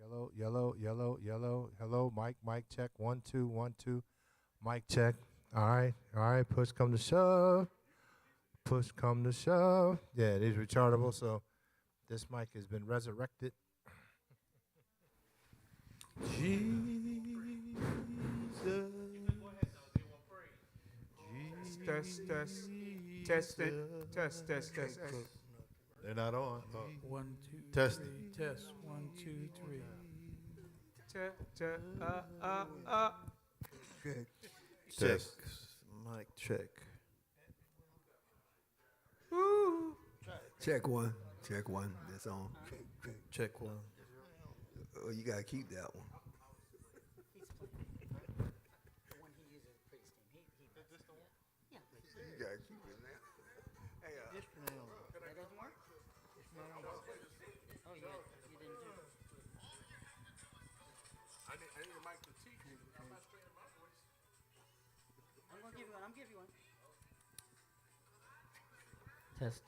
Yellow, yellow, yellow, yellow. Hello, mic check. 1, 2, 1, 2. Mic check. All right. Push come to shove. Push come to shove. Yeah, it is rechargeable, so this mic has been resurrected. Jesus. Test. They're not on. Oh. 1, 2, Test. 3. Test. 1, 2, 3. Check. Test. Mic check. Check one. Check one. That's on. Check 1. Oh, you gotta keep that one. You gotta keep it now. Hey, That doesn't work? Oh, yeah, you didn't do it. I need a mic to teach you. I'm gonna give you one. I'm giving you one. Test.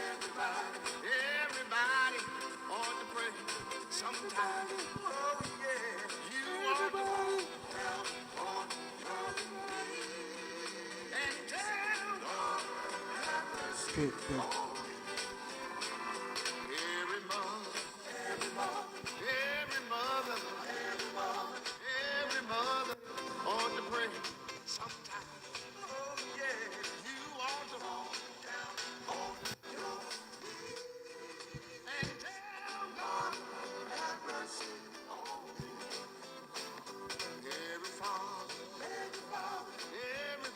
everybody. Everybody ought to pray sometime. Oh yeah, you ought to and tell God Check. every mother, every mother, every mother ought to pray sometime. Oh yeah, you ought to and tell God every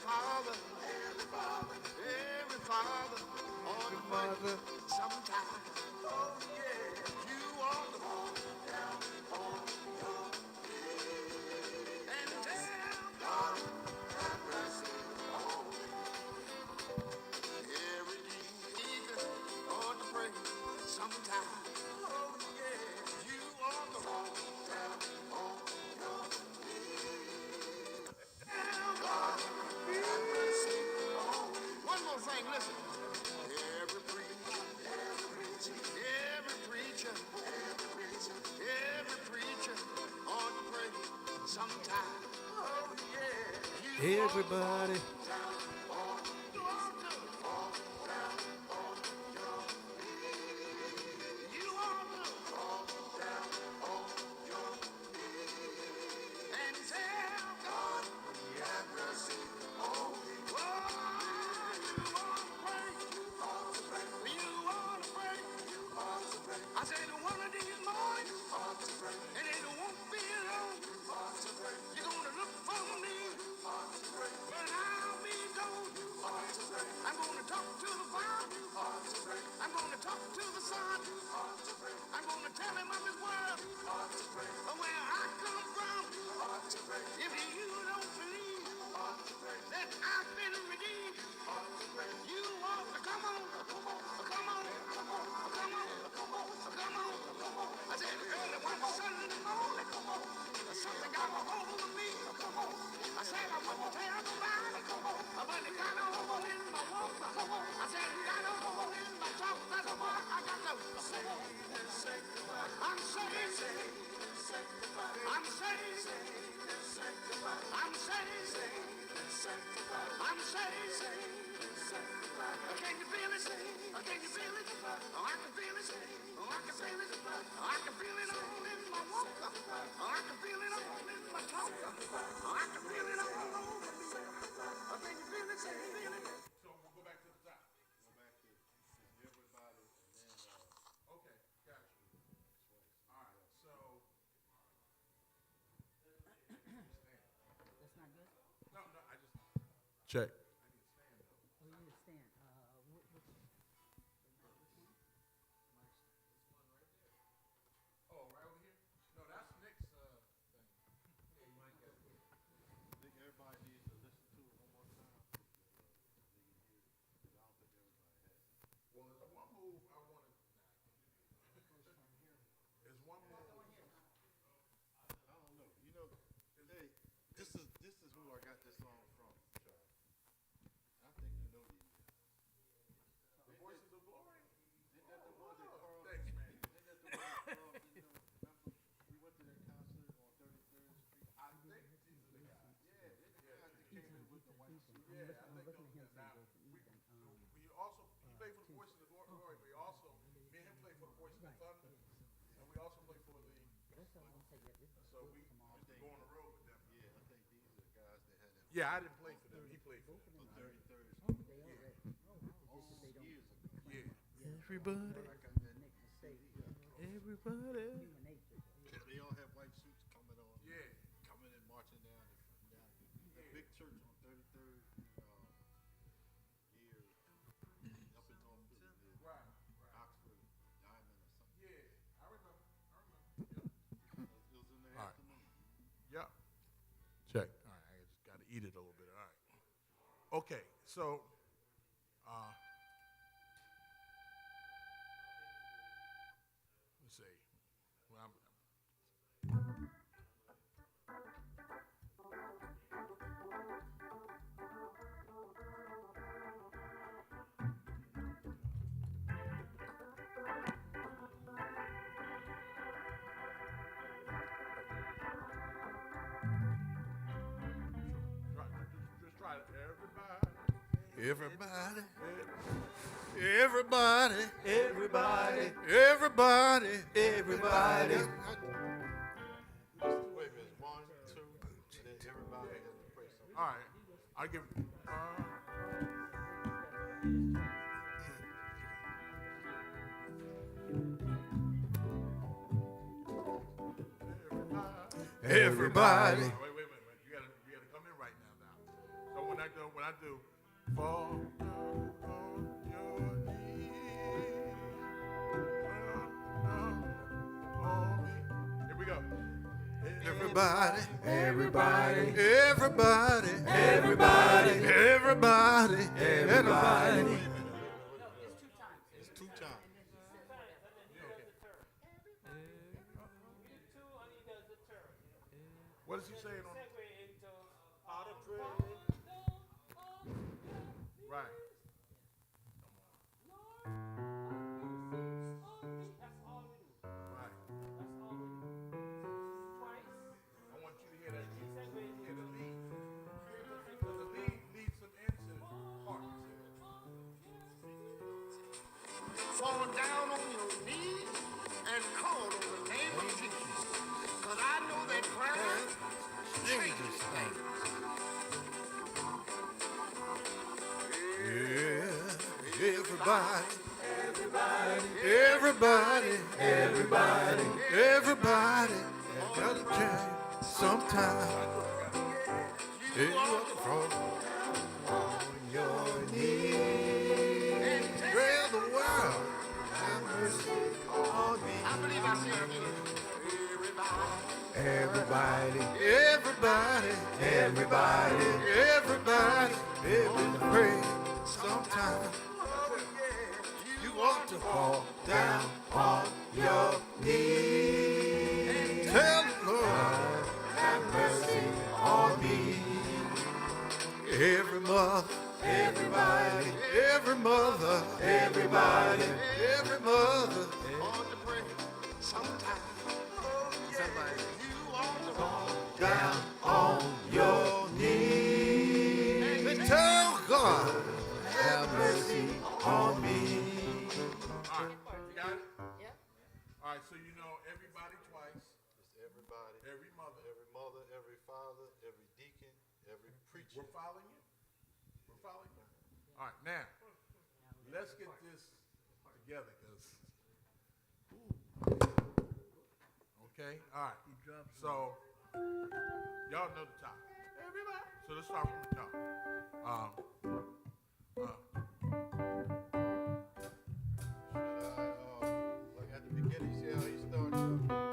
father, every father ought to Everybody. You ought to and tell God, have mercy on me. Oh, you ought to pray. You ought to pray. I said one of these mornings, and it won't be long. You're gonna look for me when I'll be gone. I'm gonna talk to the Father. I'm gonna talk to the Son. I'm gonna tell him of his word, where I come from. If you don't believe that I've been redeemed, you ought to come on, come on, come on, come on, come on. I said early one Sunday morning, something got a hold of me. I said I wouldn't tell nobody, but it got a hold in my walk. I said it got a hold in my talk. That's why I got to say, I'm saved, I'm saved, I'm saved, I'm saved. Can you feel it? Can you feel it? Oh, I can feel it. Oh, I can feel it. Oh, I can feel it all in my walk. Oh, I can feel it all in my talk. Oh, I can feel it all over me. Oh, can you feel it? Can you feel it? So we'll go back to the top. Go back to everybody, and then okay, got you. All right, so That's not good? no, I just check. Oh, you need to stand. Which one? Oh, right over here? No, that's Nick's thing. Yeah, you might get it. I think everybody needs to listen to it one more time. They can hear it. 'Cause I don't think everybody has it. Well, there's one move I want to. There's one move. I don't know. You know, hey, this is who I got this song from, Charles. I think you know these guys. The Voices of Glory. Isn't that the one that Carl? Thanks, man. Isn't that the one that Carl? Remember, we went to that concert on 33rd Street. I think these are the guys. Yeah, they're the guys that came in with the white suit. Yeah, I think those are now. We also he played for the Voices of Glory, but we also me and him played for the Voices of Thunder, and we also played for the. So we go on the road with them. Yeah, I think these are the guys that had that Yeah, I didn't play for them. He played for them. on 33rd Street. All years ago. Yeah. Everybody. I got that CD. Everybody. They all have white suits coming on. Yeah. Coming and marching down the big church on 33rd here up in North Philly, near Right. Oxford, Diamond or something. Yeah, I remember. It was in the All right. afternoon. Yep. Check. All right, I just got to eat it a little bit. All right. Okay, so let's see. Well, just try it. Everybody, everybody, Everybody. everybody, Everybody. Wait a minute, 1, 2, and then everybody has to pray something. All right, I'll give. Everybody. Wait. You gotta come in right now. So when I do, fall on your knees, on me. Here we go. Everybody, Everybody. everybody, Everybody. everybody, Everybody. It's 2 times. What is he saying on? Right. Right. I want you to hear that. Hear the lead. fall down on your knees and call on the name of Jesus. Because I know that prayer changes things. Yeah, everybody, everybody, everybody, everybody, gotta change sometime. You ought to fall on your knees. Well, the world have mercy on me. I believe I see it again. Everybody, everybody, everybody, everybody, everybody, pray sometime. You ought to fall down on your knees. Tell the Lord, have mercy on me. Every mother, everybody, every mother, everybody, every mother, On the prayer sometime. You ought to fall down on your knees. And tell God, have mercy on me. All right, you got it? Yep. All right, so you know everybody twice. It's everybody, Every mother. every father, every deacon, every preacher. We're following you? We're following you? All right, now, let's get this together, because, okay, all right. So, y'all know the top. Everybody. So let's start from the top. Like at the beginning, see how he started off?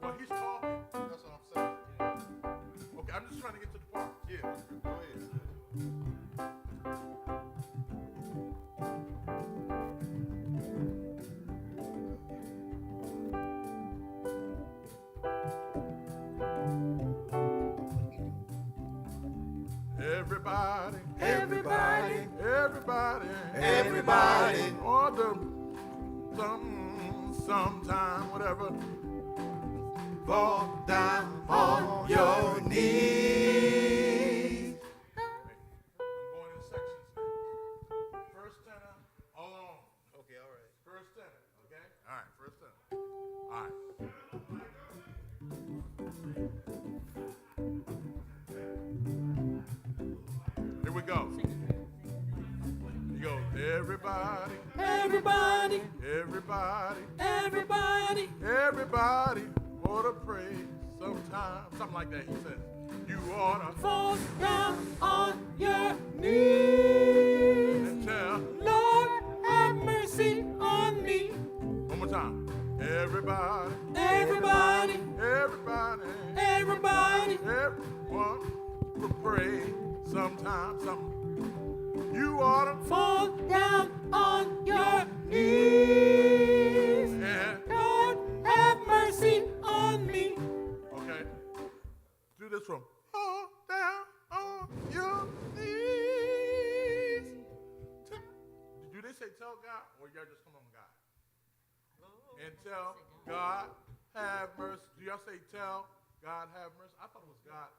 Well, he's talking. That's what I'm saying. Okay, I'm just trying to get to the part. Yeah, go ahead. Everybody, Everybody, everybody, everybody, or sometime, whatever. fall down on your knees. I'm going in sections now. First tenor, hold on. Okay, all right. First tenor, okay? All right, first tenor. All right. Here we go. You go, everybody, Everybody, everybody, everybody, everybody ought to pray sometime. Something like that, he says. You ought to fall down on your knees. and tell. Lord, have mercy on me. One more time. Everybody, Everybody, everybody, everybody, everyone to pray sometime, something. You ought to fall down on your knees. and Lord, have mercy on me. okay. Do this from all down on your knees. Do they say tell God, or y'all just come on God? And tell God have mercy. Do y'all say tell God have mercy? I thought it was God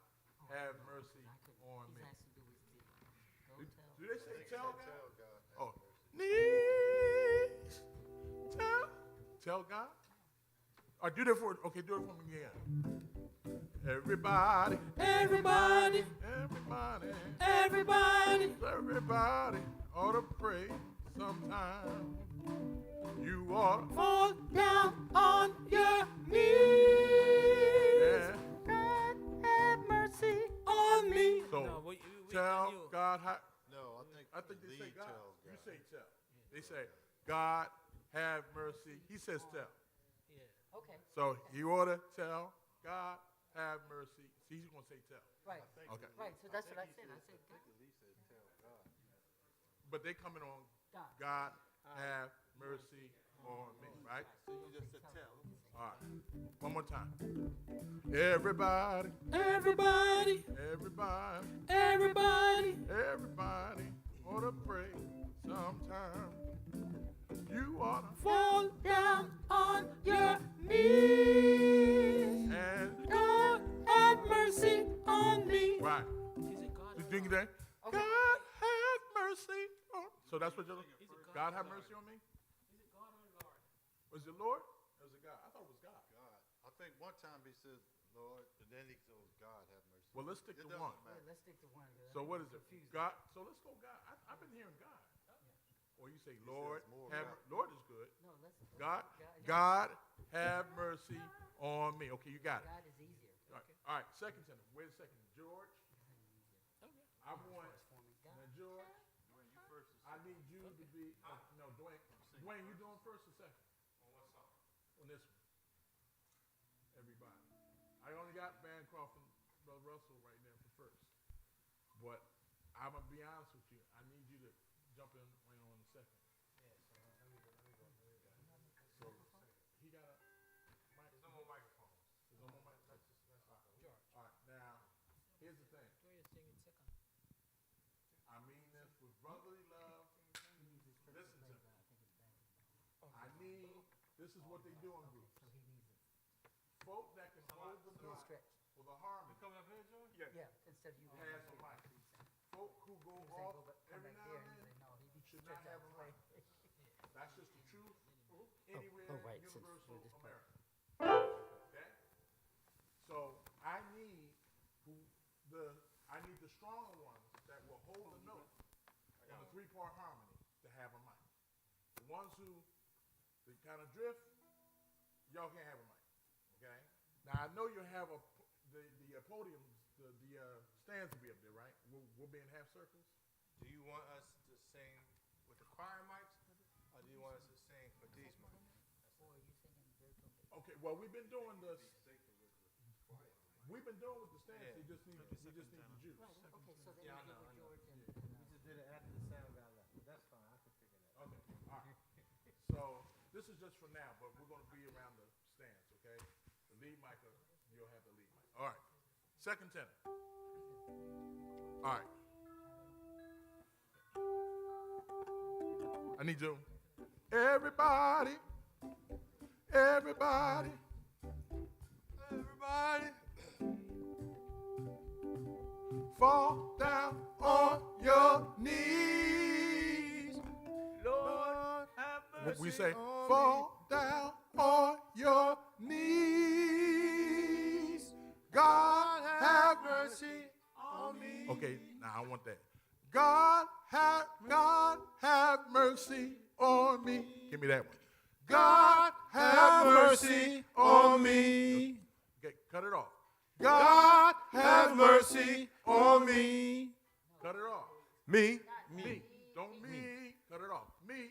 have mercy on me. Do they say tell God? Oh, knees. Tell God. Or do that for, okay, do it for me again. Everybody, Everybody, everybody, everybody, everybody ought to pray sometime. You ought to, fall down on your knees. yeah. God, have mercy on me. So tell God how. No, I think they say Lee God. tells You say tell. They say God have mercy. He says tell. Okay, So you ought to tell God have mercy. See, he's gonna say tell. right, Okay. right, so that's what I said, God. But they coming on God. God have mercy on me, right? So you just said tell. All right. One more time. Everybody, Everybody, everybody, everybody, everybody ought to pray sometime. You ought to fall down on your knees. and God, have mercy on me. right. You think that? God have mercy on. So that's what you're looking for. God have mercy on me? Is it God or Lord? Was it Lord or was it God? I thought it was God. God. I think one time he says Lord, and then he goes, God have mercy. Well, let's stick It to doesn't one. matter. Let's stick to one. 'Cause I So think what I'm is it? confused. God. So let's go God. I've been hearing God. Or you say Lord, more have God. Lord is good. No, let's. God, yeah. God have mercy on me. Okay, you got it. God is easier. All right. All right. Second sentence. Wait a second, George. I want God. now, George. I need you to be. No, Dwayne. Dwayne, you doing first or second? On what song? On this one. Everybody. I only got Bancroft and Brother Russell right now for first. But I'm gonna be honest with you. I need you to jump in right on the second. So he got a mic. There's no more microphones. There's no more microphones. All right. Now, here's the thing. I mean this with brotherly love. Listen to me. I need. This is what they do in groups. Folk that can hold the He'll note stretch. for the harmony. Coming up here, George? Yeah, instead of you. Pass the mic. Folk who go He was saying off go back, come every back now there, and and then he's like, no, he be should not stretched out have a his way. mic. That's just the truth. Anywhere oh, right, since universal we're this part. America. Okay? So I need I need the stronger ones that will hold the note on the three-part harmony to have a mic. The ones who they kind of drift, y'all can't have a mic. Okay? Now I know you have the podiums, the stands will be up there, right? We'll be in half circles. Do you want us to sing with the choir mics, or do you want us to sing for these mics? Okay, well we've been doing this. We've been doing with the stands. Yeah. We just need the juice. Right, okay, so then Yeah, I we know, get I with know. George and. We just did it after the sound guy left, but that's fine, I can figure that out. Okay, all right. So this is just for now, but we're going to be around the stands, okay? The lead mic, you'll have the lead mic. All right. Second tenor. All right. I need you. Everybody. Everybody. Everybody, Fall down on your knees. Lord, have mercy We say, on fall down on your knees. God have mercy. on me. Okay, now I want that. God have mercy on me. Give me that one. God have mercy on me. Okay, cut it off. God have mercy on me. Cut it off. Me. Me. Don't me. Cut it off. Me.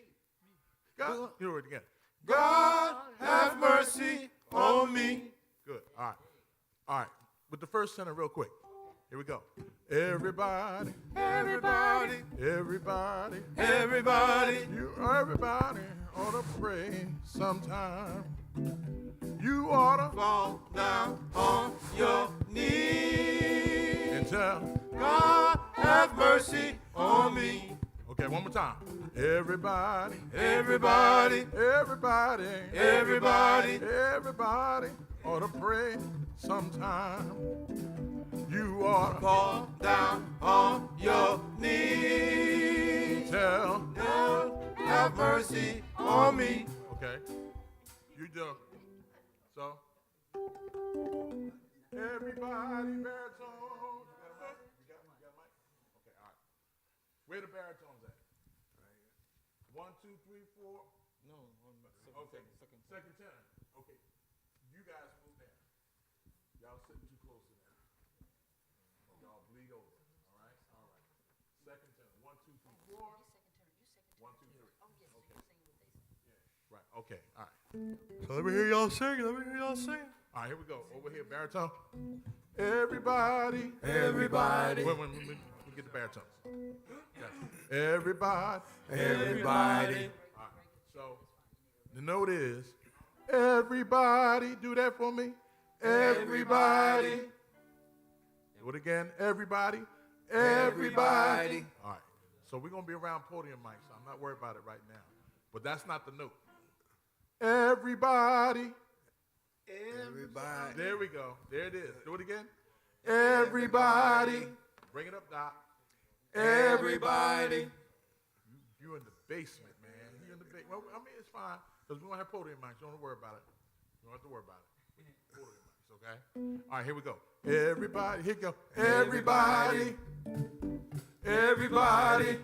God. Do it again. God have mercy on me. Good. All right. All right. With the first sentence real quick. Here we go. Everybody. Everybody, Everybody. everybody, Everybody ought to pray sometime. You ought to fall down on your knees. and tell. God have mercy on me. Okay, one more time. Everybody. Everybody, Everybody. everybody, Everybody ought to pray sometime. You ought to fall down on your knees. tell. God have mercy on me. Okay. You do. So. Everybody baritone. You got a mic? You got a mic? Okay, all right. Where the baritones at? Right here. 1, 2, 3, 4. No, Okay. Second tenor. Okay. You guys move down. Y'all sitting too close to that. Y'all bleed over. All right? All right. Second tenor. 1, 2, 3, 4. 1, 2, 3. Okay. Right. Okay. All right. So let me hear y'all sing. Let me hear y'all sing. All right, here we go. Over here, baritone. Everybody. Everybody, Wait, let me get the baritones. Gotcha. Everybody. everybody, All right. So the note is, everybody. Do that for me. Everybody. Do it again. Everybody. everybody, All right. So we're going to be around podium mics, so I'm not worried about it right now. But that's not the note. Everybody. everybody, There we go. There it is. Do it again. Everybody. Bring it up, Doc. everybody, You in the basement, man. bass. Well, I mean, it's fine because we don't have podium mics. Don't worry about it. You don't have to worry about it. Podium mics, okay? All right, here we go. Everybody, here we go. Everybody, everybody.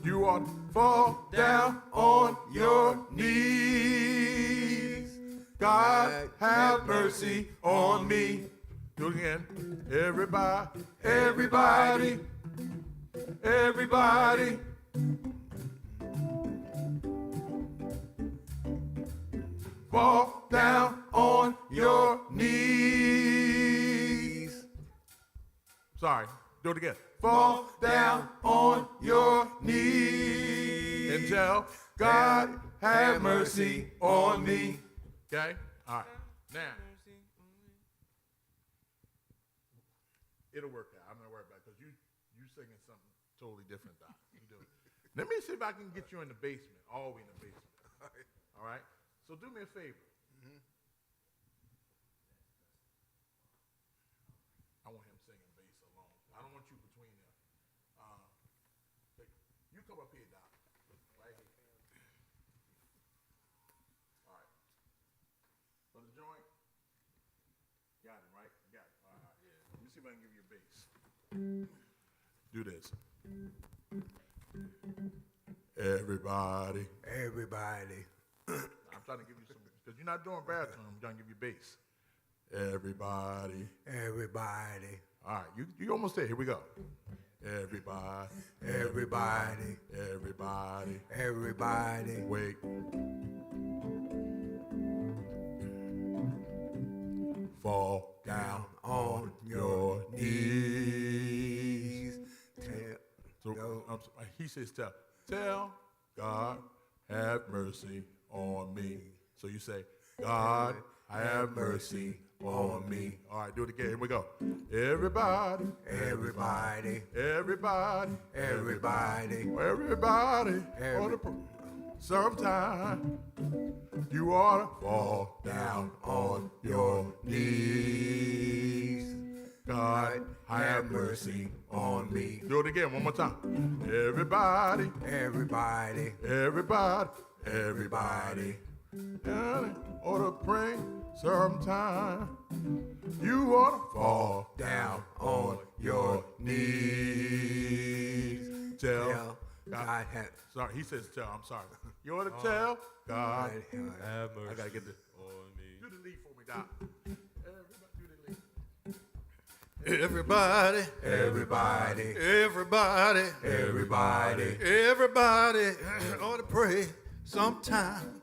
You ought to fall down on your knees. God have mercy on me. Do it again. Everybody, everybody, everybody. Fall down on your knees. Sorry, do it again. Fall down on your knees and tell God have mercy on me. Okay? All right. Now, it'll work out. I'm not worried about it because you singing something totally different, Doc. You do it. Let me see if I can get you in the basement, all the way in the basement. All right? So do me a favor. I want him singing bass alone. I don't want you between them. You come up here, Doc. Right here. All right. For the joint. Got it, right? Got it. All right, yeah. Let me see if I can give you a bass. Do this. Everybody. Everybody. I'm trying to give you some, because you're not doing baritone, I'm trying to give you bass. Everybody. Everybody. All right, you almost there. Here we go. Everybody. Everybody. Everybody. Everybody. Wait. Fall down on your knees. He says, tell God have mercy on me. So you say, God have mercy on me. All right, do it again. Here we go. Everybody, Everybody. everybody, Everybody. everybody. Sometime you ought to fall down on your knees. God have mercy on me. Do it again one more time. Everybody, Everybody. everybody, everybody. Ought to pray sometime. You ought to fall down on your knees. Tell God have Sorry, he says tell. I'm sorry. You ought to tell God. have I gotta get this. Do the lead for me, Doc. Everybody, do the lead. Everybody, Everybody. everybody, Everybody. everybody ought to pray sometime.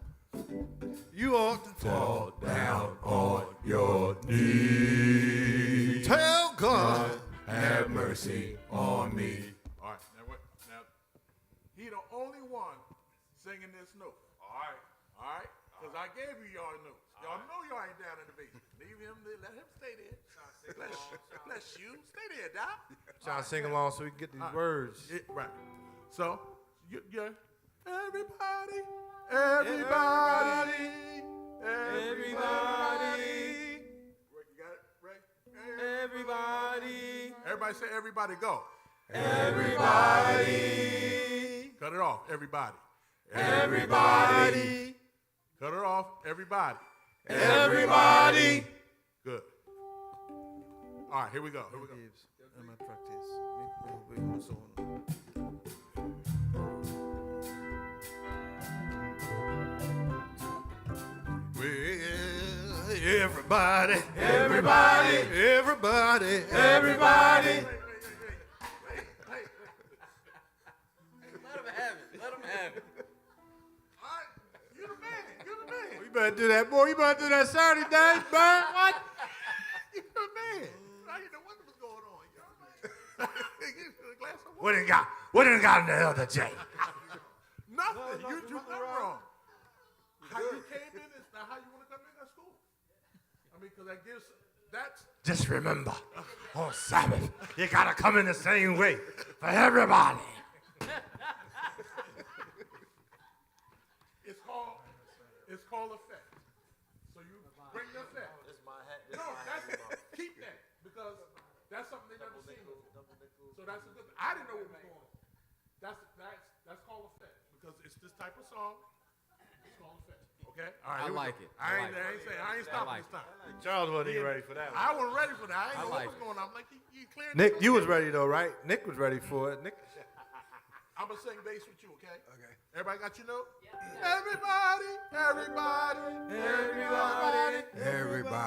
You ought to Fall down on your knees. tell God. Have mercy on me. All right, now what? Now, he the only one singing this note. All right, because I gave you y'all the notes. Y'all know y'all ain't down in the basement. Leave him, let him stay there. Bless you. Stay there, Doc. Trying to sing along so we can get these words. Right. So, yeah. Everybody, everybody, everybody. You got it, Ray? Everybody. Everybody say everybody go. Everybody. Cut it off, everybody. Everybody. Cut it off, everybody. Everybody. Good. All right, here we go. Here we go. I'm at practice. We also well, everybody, Everybody. everybody, Everybody. Let him have it. Let him have it. All right, you the man. You the man. You better do that, boy. You better do that Saturday day, Bird. What? You the man. I didn't know what was going on. You know? Give me a glass of water. What did got in the other day? Nothing. You do nothing wrong. How you came in is not how you want to come in. That's cool. I mean, because that's. Just remember, on Sabbath, you gotta come in the same way for everybody. It's called effect. So you bring the effect. This my hat. No, keep that because that's something they never seen before. So that's a good thing. I didn't know what was going on. That's called a fetch because it's this type of song. It's called a fetch. Okay. All right. I like it. I ain't stopping this time. Charles wasn't even ready for that one. I wasn't ready for that. I ain't know like what was going on. I'm like, you cleared. Nick, you was ready though, right? Nick was ready for it. Nick. I'm gonna sing bass with you, okay? Okay. Everybody got your note? Everybody, everybody, everybody, Everybody. All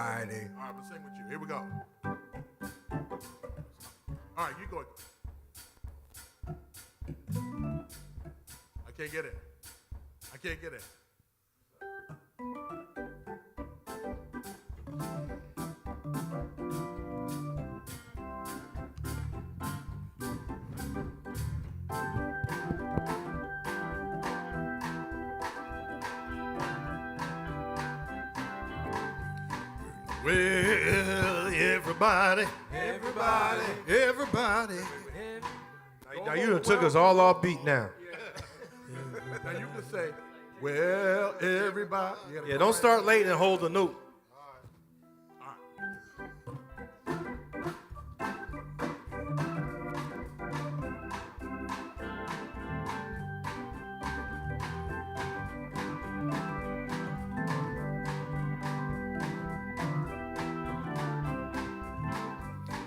right, I'm gonna sing with you. Here we go. All right, you go. I can't get it. I can't get it. Well, everybody. Now you done took us all off beat now. Now you can say, well, everybody. Yeah, don't start late and hold the note.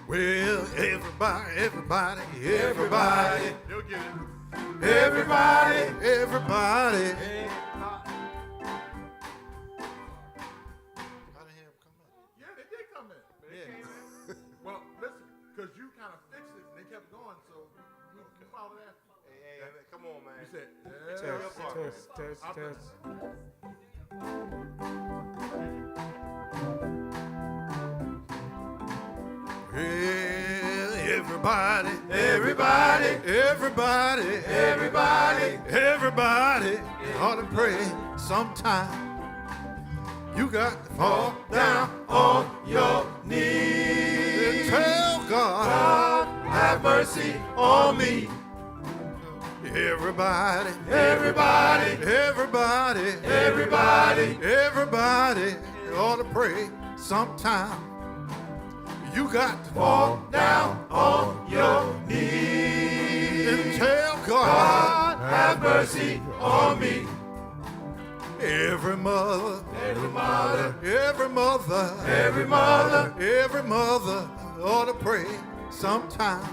Well, everybody. You'll get it. Everybody. How did him come in? Yeah, they did come in. Well, listen, because you kind of fixed it and they kept going, so you followed after. Hey, come on, man. You said, Test. Well, everybody ought to pray sometime. You got to fall down on your knees and tell God, have mercy on me. Everybody ought to pray sometime. You got to fall down on your knees and tell God, have mercy on me. Every mother ought to pray sometime.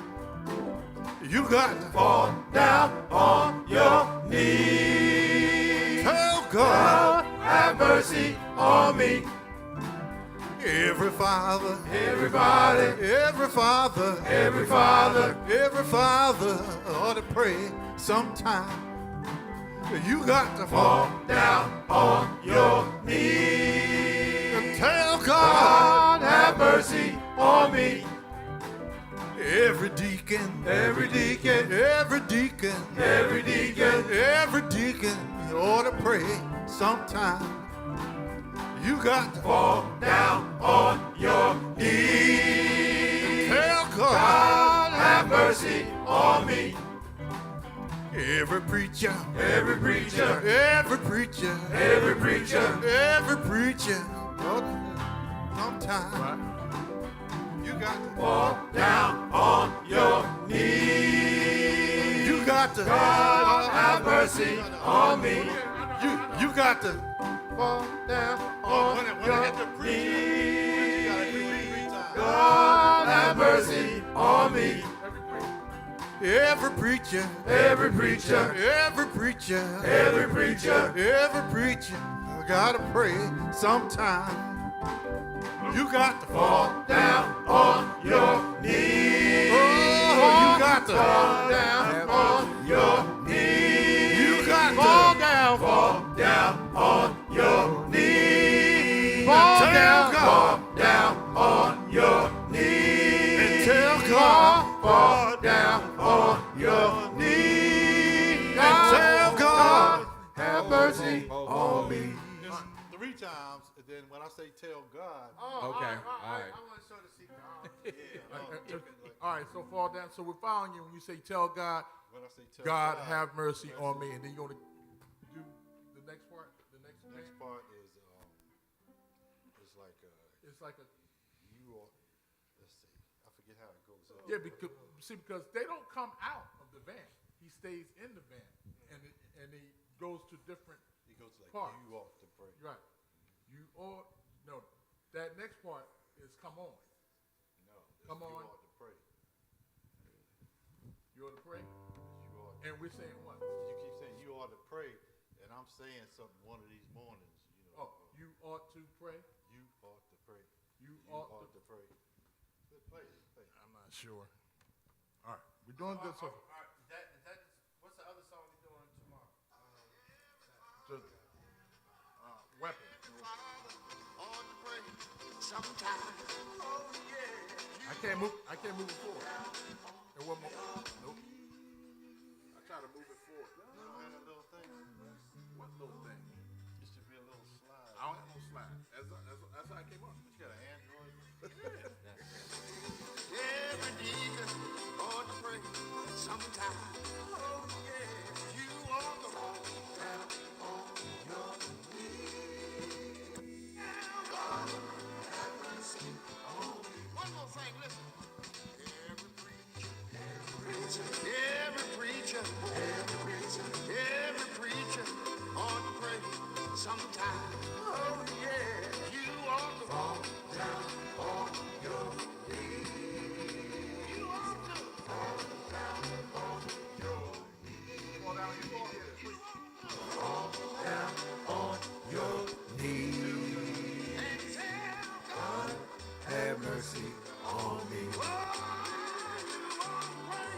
You got to fall down on your knees. Tell God, have mercy on me. Every father ought to pray sometime. You got to fall down on your knees and tell God, have mercy on me. Every deacon ought to pray sometime. You got to fall down on your knees and tell God, have mercy on me. Every preacher sometime. You got to fall down on your knees. You got to God, have mercy on me. You got to fall down on your knees. God, have mercy on me. Every preacher gotta pray sometime. You got to fall down on your knees. Oh, you got to fall down on your knees. You got to fall down on your knees. Fall down on your knees. And tell God, fall down on your knees. And tell God, have mercy on me. Just 3 times, and then when I say tell God, Okay, all right. I want to show the secret. All right, so fall down. So we're following you when you say tell God, when I say tell God have mercy on me, and then you're going to do the next part, the next part is like It's like a, you are. Let's see, I forget how it goes. yeah, because they don't come out of the van. He he stays in the band, and he goes to different He goes like, parts. you ought to pray. Right. You ought, no, that next part is come on. No, it's Come you on. ought to pray. You ought to pray. You ought. And we're saying what? You keep saying you ought to pray, and I'm saying something one of these mornings. Oh, you ought to pray. You ought to pray. You You ought ought to. to pray. Play it. I'm not sure. All right, we're doing good so far. What's the other song we're doing tomorrow? Just, weapon. Ought to pray sometimes. Oh, yeah. I can't move it forward. And one more. Nope. I try to move it forward. You don't have that little thing? What little thing? It should be a little slide. I don't have no slide. That's how I came up. You got an Android? Every deacon ought to pray sometimes. Oh, yeah. You ought to down on your knees. God have mercy on me. One more thing, listen. Every preacher ought to pray sometime. Oh, yeah. You ought to fall down on your knees. You ought to fall down on your knees. Fall down your knees. Fall down on your knees. And tell God, Have mercy on me. oh, you ought to pray.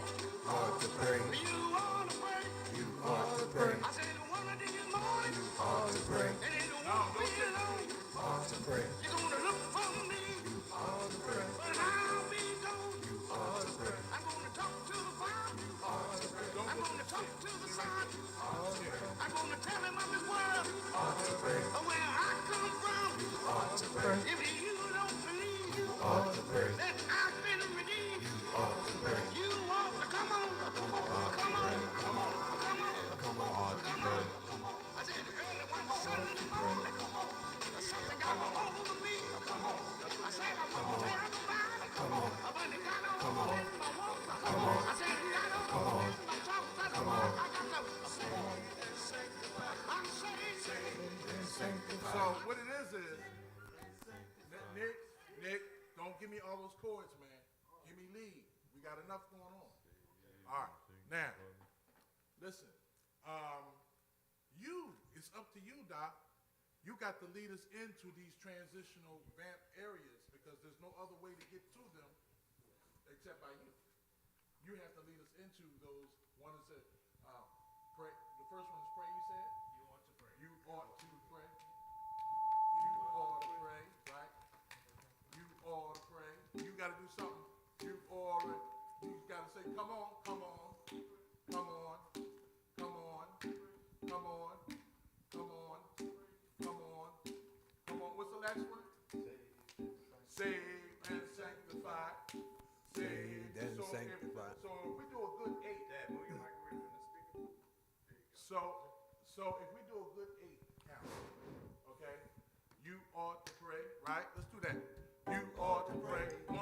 Ought to pray. You ought to pray. You ought to pray. I said one of these mornings, Ought to pray. and it won't be long. Ought to pray. You're gonna look for me, Ought to pray. but I'll be gone. Ought to pray. I'm gonna talk to the Father. I'm gonna talk to the Son. I'm gonna tell him of his word, Ought to pray. of where I come from. Ought to pray. If you don't believe Ought to pray. that I've been redeemed, Ought to pray. you ought to come on. Come on. Come on. Come on. Come on, ought to pray. I said early one Sunday morning, something got a hold of me. I said I won't tell nobody, but it got a hold in my walk. I said it got a hold in my talk. I got to say, I'm saved. So what it is, Nick, don't give me all those chords, man. Give me lead. We got enough going on. All right, now, listen. It's up to you, Doc. You got to lead us into these transitional vamp areas because there's no other way to get to them except by you. You have to lead us into those. One is pray. The first one is pray. You said you ought to pray. You ought to pray. You ought to pray, right? You ought to pray. You got to do something. You got to say, come on, come on, come on, come on, come on, come on, come on, come on. What's the last one? Save and sanctify. Save and so sanctify. So if we do a good 8. Move your microphone from the speaker. So if we do a good 8 count, okay? You ought to pray, right? Let's do that. You ought to pray. 1.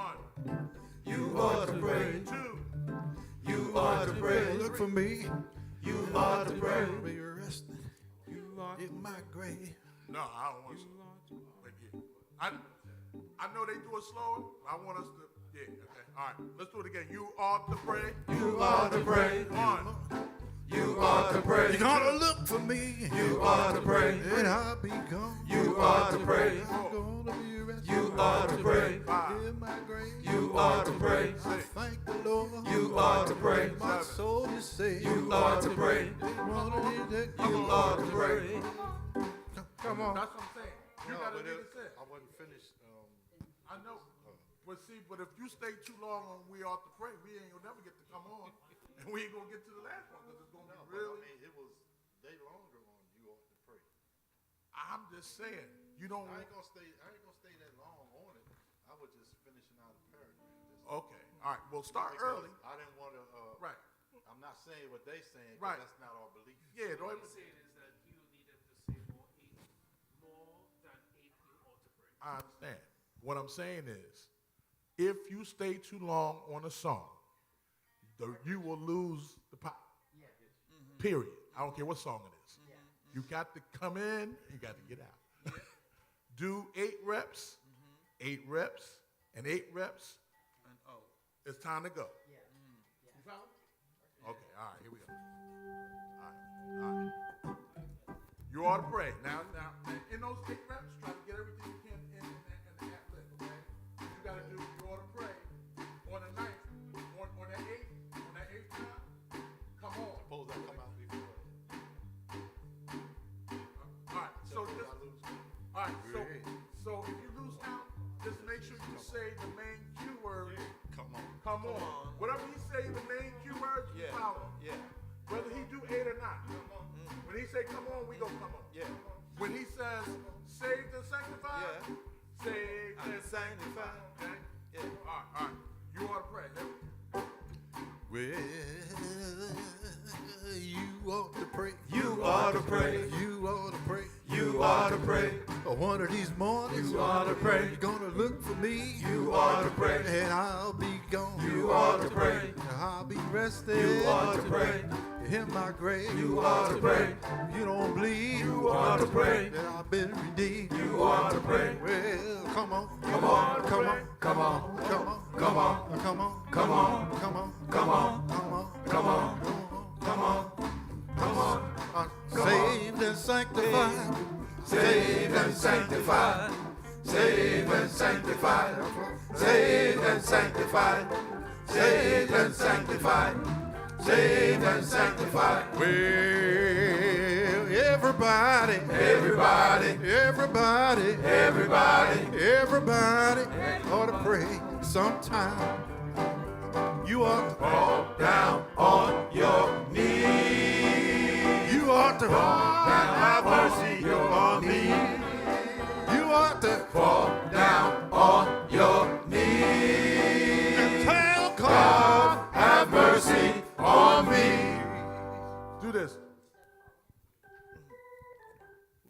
You ought to pray. 2. You ought to pray. Look for me. You ought to pray. Be arrested in my grave. No, I don't want to. But yeah. I know they do it slower. But I want us to. Yeah. Okay. All right. Let's do it again. You ought to pray. You ought to pray. 1. You ought to pray. You're gonna look for me. You ought to pray. And I'll be gone. You ought to pray. I'm gonna be arrested. You ought to pray. 5. In my grave. You ought to pray. I thank the Lord. You ought to pray. My soul is saved. You ought to pray. You ought to pray. Come on. That's what I'm saying. You No, got to but lead us in. I wasn't finished. I know. But see, if you stay too long on We Ought to Pray, we ain't gonna never get to come on, and we ain't gonna get to the last one because it's gonna No, be but really. I mean, it was day longer on You Ought to Pray. I'm just saying, you don't. I ain't gonna stay that long on it. I was just finishing out a paragraph. Okay, all right. Well, start Because early. I didn't want to. Right. I'm not saying what they saying. 'Cause Right. That's not our belief. Yeah. Don't What even, he's saying is that he will need them to say more than 8 you ought to pray. I understand. What I'm saying is, if you stay too long on a song, you will lose the power. Yeah, Period. I don't care what song it is. You got to come in, you got to get out. Do 8 reps, 8 reps, and 8 reps. And oh. It's time to go. Yeah. You follow? Okay, all right, here we go. All right. You ought to pray. Now, in those 8 reps, try to get everything you can in that lip, okay? You got to do, you ought to pray on the 9th, on that 8th time, come on. Suppose I come out before. All right, so if you lose count, just make sure you say the main cue word. Come on. Come on. Whatever he say, the main cue words, you Yeah. follow. Yeah. Whether he do 8 or not. When he say come on, we go come on. Yeah. When he says saved and sanctified, Yeah. saved I'm and sanctified. Okay? Yeah. All right. You ought to pray. Well, you ought to pray. You ought to pray. You ought to pray. You ought to pray. One of these mornings, You ought to pray. You're gonna look for me. You ought to pray. And I'll be gone. You ought to pray. I'll be rested. You ought to pray. In my grave. You ought to pray. You don't believe. You ought to pray. That I've been redeemed. You ought to pray. Well, come on. Come on. Come on. Come on. Come on. Come on. Come on. Come on. Come on. Come on. Come on. Come on. Come on. Come on. Saved and sanctified. Saved and sanctified. Saved and sanctified. Saved and sanctified. Saved and sanctified. Saved and sanctified. Well, everybody, Everybody, everybody, everybody, everybody ought to pray sometime. You ought to fall down on your knees. You ought to Have mercy on me. You ought to Fall down on your knees. tell God. God, have mercy on me. Do this.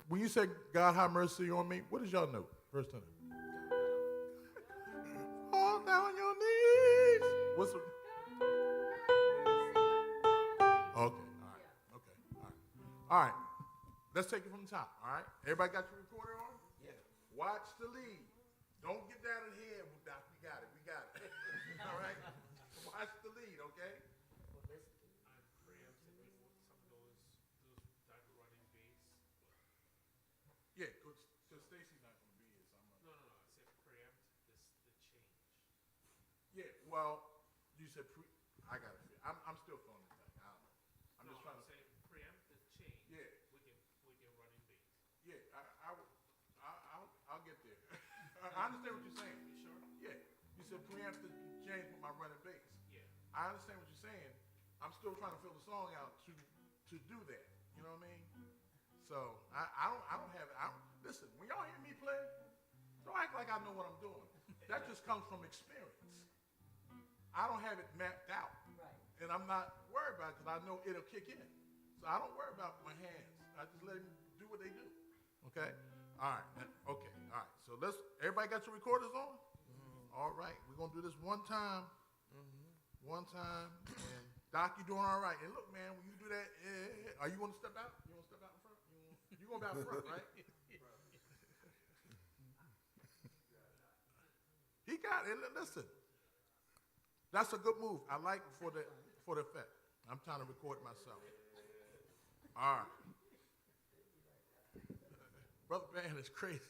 When you say God have mercy on me, what does y'all know? First time. Fall down on your knees. What's the... Okay, all right. Okay, all right. All right. Let's take it from the top, all right? Everybody got your recorder on? Yeah. Watch the lead. Don't get down in here. We got it. We got it. All right? Watch the lead, okay? I'm preempting with some of those that running bass. Yeah, because Stacy's not going to be here, so I'm No, I said preempt the change. Yeah, well, you said I got it. I'm still feeling the thing. I don't know. I'm just trying to. Saying preempt the change. Yeah. We can run in bass. Yeah, I'll get there. I understand what you're saying. You sure? Yeah, you said preempt the change with my running bass. Yeah. I understand what you're saying. I'm still trying to fill the song out to do that. You know what I mean? So I don't have it. Listen, when y'all hear me play, don't act like I know what I'm doing. That just comes from experience. I don't have it mapped out. Right. And I'm not worried about it because I know it'll kick in. So I don't worry about my hands. I just let them do what they do. Okay? All right. Okay. All right. So everybody got your recorders on? Mm-hmm. All right. We're going to do this one time. Mm-hmm. One time. And Doc, you doing all right. And look, man, when you do that, are you going to step out? You want to step out in front? You're going to be out in front, right? He got it. Listen. That's a good move. I like for the effect. I'm trying to record myself. All right. Brother Band is crazy.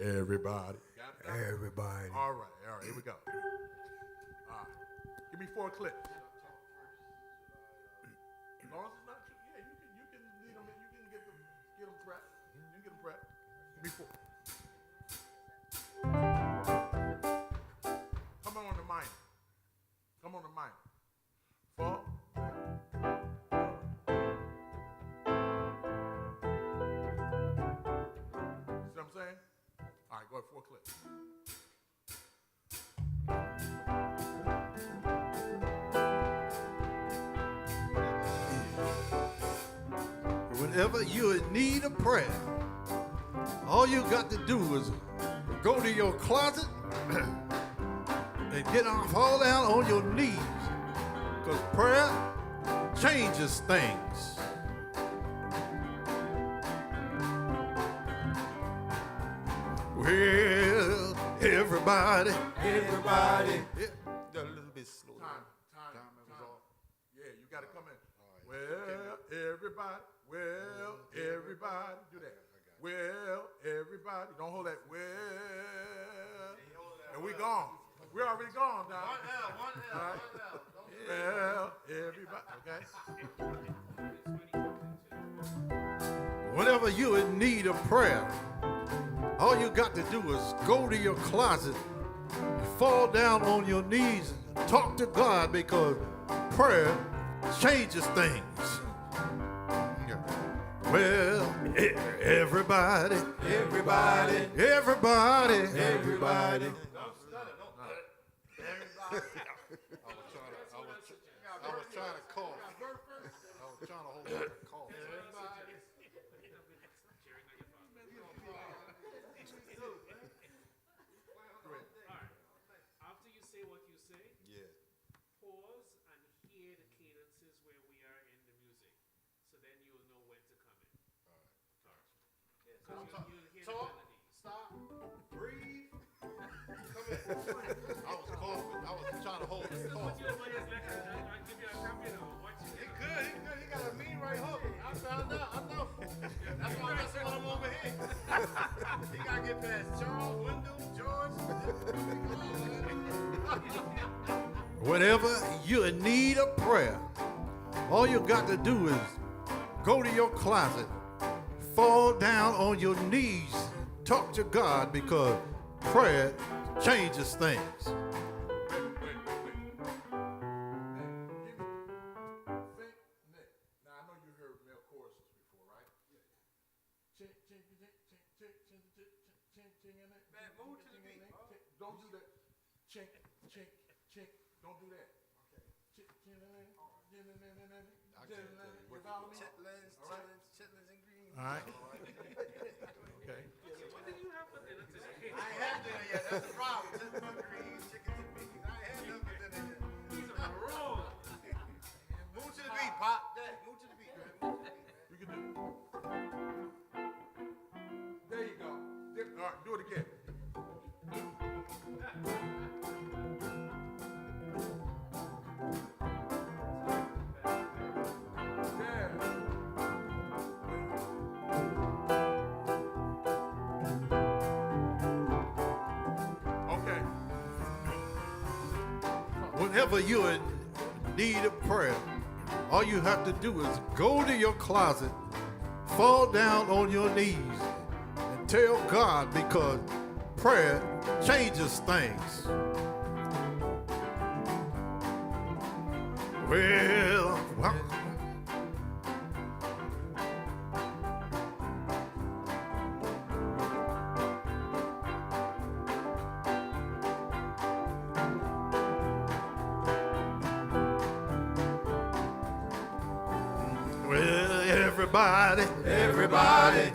Everybody. Everybody. All right, here we go. All right. Give me 4 clips. As long as it's not too, yeah, you can lead them, you can get them prepped. You can get them prepped. Give me 4. Come on the minor. Come on the minor. 4. See what I'm saying? All right, go ahead, 4 clips. Whenever you're in need of prayer, all you got to do is go to your closet, and fall down on your knees, because prayer changes things. Well, everybody. Yeah, a little bit slow. Time is off. Yeah, you got to come in. Right. Well, everybody, do that. Well, everybody, don't hold that. Well, and we gone. We're already gone, Don. One L. All right. Well, everybody, okay? Whenever you're in need of prayer, all you got to do is go to your closet, fall down on your knees, and talk to God, because prayer changes things. Yeah. Well, everybody. Everybody. I was trying to cough. I was trying to hold back a cough. After you say what you say, Yeah. pause and hear the cadences where we are in the music. So then you'll know when to come in. You'll hear the Talk. melodies. Stop. Breathe. I was coughing. I was trying to hold the cough. What you like, I'll give you a copy now. Watch it. He good. He got a mean right hook. I found out. I know. That's why I'm messing with him over here. He got to get past Charles, Wyndham, George. Whenever you're in need of prayer, all you got to do is go to your closet, fall down on your knees, talk to God, because prayer changes things. Nick, now I know you heard male choruses before, right? Chink, chink, chink, chink, chink, chink, chink, chink, chink, in it. Man, move to the beat. Don't do that. Chink, chink, chink. Don't do that. Okay. Chink, chink, you follow me? Chitlins and greens. All right. Okay. What did you have for dinner today? I ain't had dinner yet. That's the problem. Chitlins and greens, chickens and beans. I ain't had nothing for dinner yet. He's on a roll. Move to the beat, Pop. Dad, move to the beat, man. Move to the beat, man. You can do it. There you go. All right, do it again. Okay. Whenever you're in need of prayer, all you have to do is go to your closet, fall down on your knees, and tell God, because prayer changes things. Well,